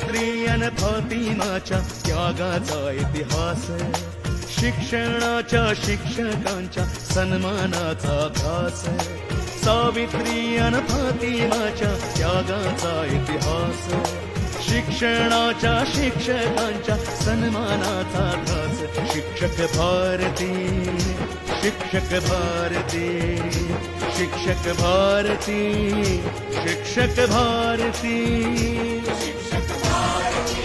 सावित्री अन फातिमाच्या त्यागाचा इतिहास, शिक्षणाच्या शिक्षकांच्या सन्मानाचा ध्यास, सावित्री अन फातिमाच्या त्यागाचा इतिहास, शिक्षणाच्या शिक्षकांच्या सन्मानाचा ध्यास, शिक्षक भारती, शिक्षक भारती, शिक्षक भारती, शिक्षक भारती, शिक्षक भारती,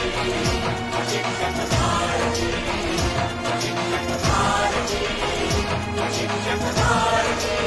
शिक्षक भारती, शिक्षक भारती, शिक्षक भारती।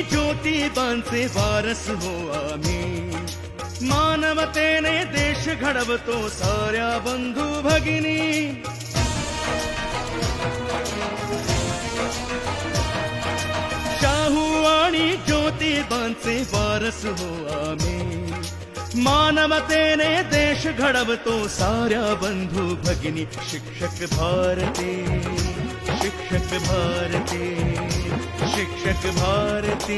ज्योतिबांचे वारस हो आम्ही, मानवतेने देश घडवतो साऱ्या बंधू भगिनी, शाहू आणि ज्योतिबांचे वारस हो आम्ही, मानवतेने देश घडवतो साऱ्या बंधू भगिनी, शिक्षक भारती, शिक्षक भारती, शिक्षक भारती,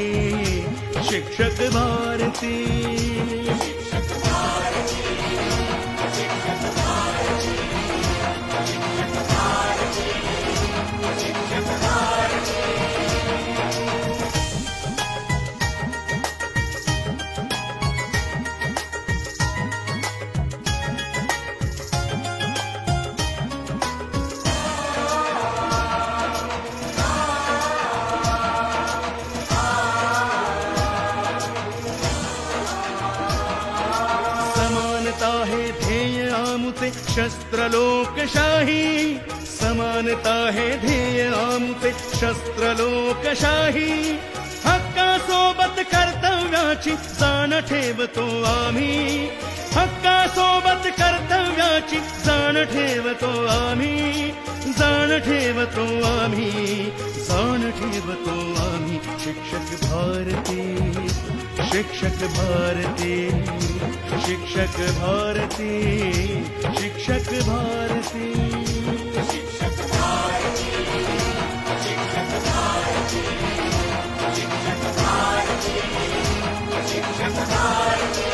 शिक्षक भारती, शिक्षक भारती, शिक्षक भारती, शिक्षक भारती, शिक्षक भारती। समानता है ध्येय आमुचे शस्त्र लोकशाही, समानता है ध्येय आमुचे शस्त्र लोकशाही, हक्कासोबत कर्तव्याची जाण ठेवतो आम्ही, हक्कासोबत कर्तव्याची जाण ठेवतो आम्ही, जाण ठेवतो आम्ही, जाण ठेवतो आम्ही, शिक्षक भारती, शिक्षक भारती, शिक्षक भारती, शिक्षक भारती, शिक्षक भारती, शिक्षक भारती, शिक्षक भारती, शिक्षक भारती।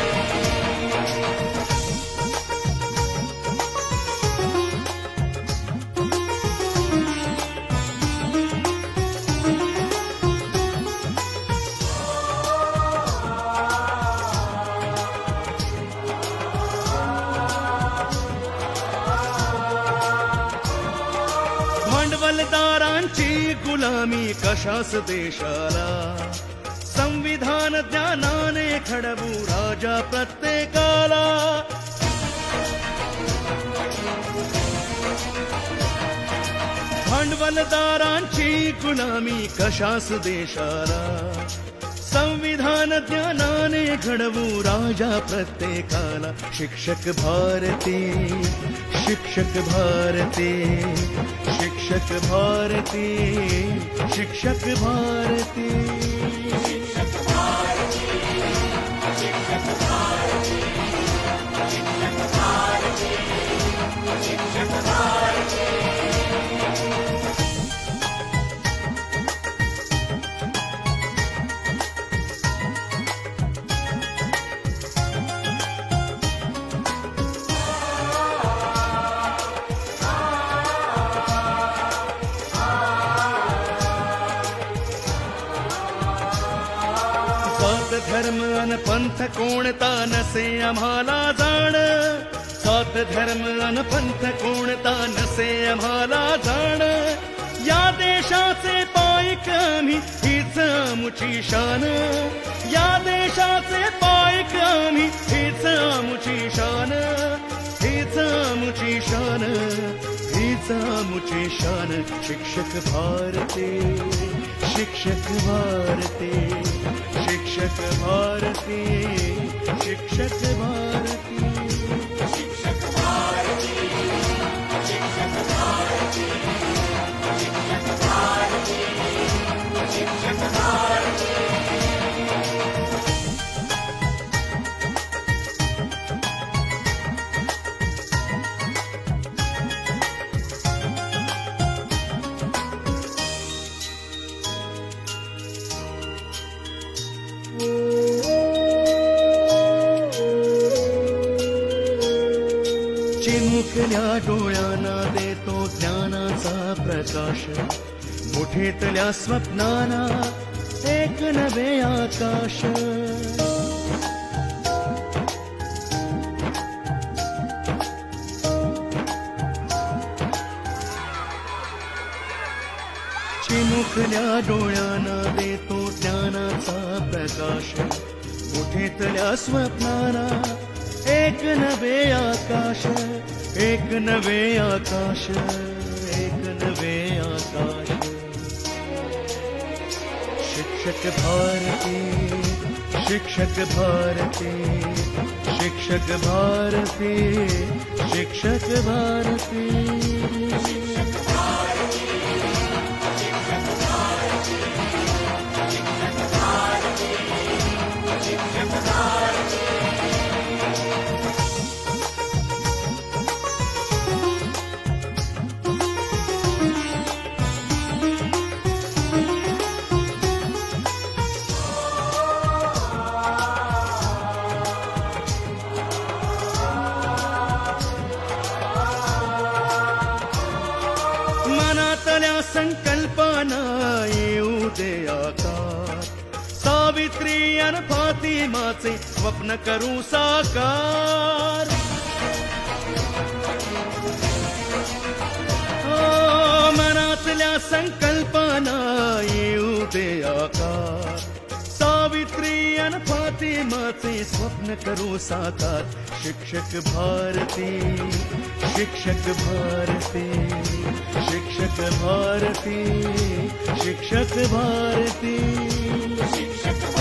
भांडवलदारांची गुलामी कशास देशाला, संविधान ज्ञानाने घडवू राजा प्रत्येकाला, भांडवलदारांची गुलामी कशास देशाला, संविधान ज्ञानाने घडवू राजा प्रत्येकाला, शिक्षक भारती, शिक्षक भारती, शिक्षक भारती, शिक्षक भारती, शिक्षक भारती, शिक्षक भारती, शिक्षक भारती, शिक्षक भारती। सात धर्म अन पंथ कोणता नसे आम्हाला जाण, सात धर्म अन पंथ कोणता नसे आम्हाला जाण, या देशाचे पाईक आम्ही हीच आमुची शान, या देशाचे पाईक आम्ही हीच आमुची शान, हीच आमुची शान, हीच आमुची शान, शिक्षक भारती, शिक्षक भारती, शिक्षक भारती, शिक्षक भारती, शिक्षक भारती, शिक्षक भारती, शिक्षक भारती, शिक्षक मिटेतल्या डोळ्यांना देतो ज्ञानाचा प्रकाश, मुठीतल्या स्वप्नांना एक नवे आकाश. चिमुकल्या डोळ्यांना देतो ज्ञानाचा प्रकाश, मुठीतल्या स्वप्नांना एक नवे आकाश, एक नवे आकाश, एक नवे आकाश. शिक्षक भारती, शिक्षक भारती, शिक्षक भारती, शिक्षक भारती. मनातल्या संकल्पना येऊ दे आकार, सावित्री अन फातिमाचे स्वप्न करू साकार. मनातल्या संकल्पना येऊ दे आकार, सावित्री अन फातिमाचे स्वप्न करू साकार. शिक्षक भारती, शिक्षक भारती, शिक्षक भारती, शिक्षक भारती, शिक्षक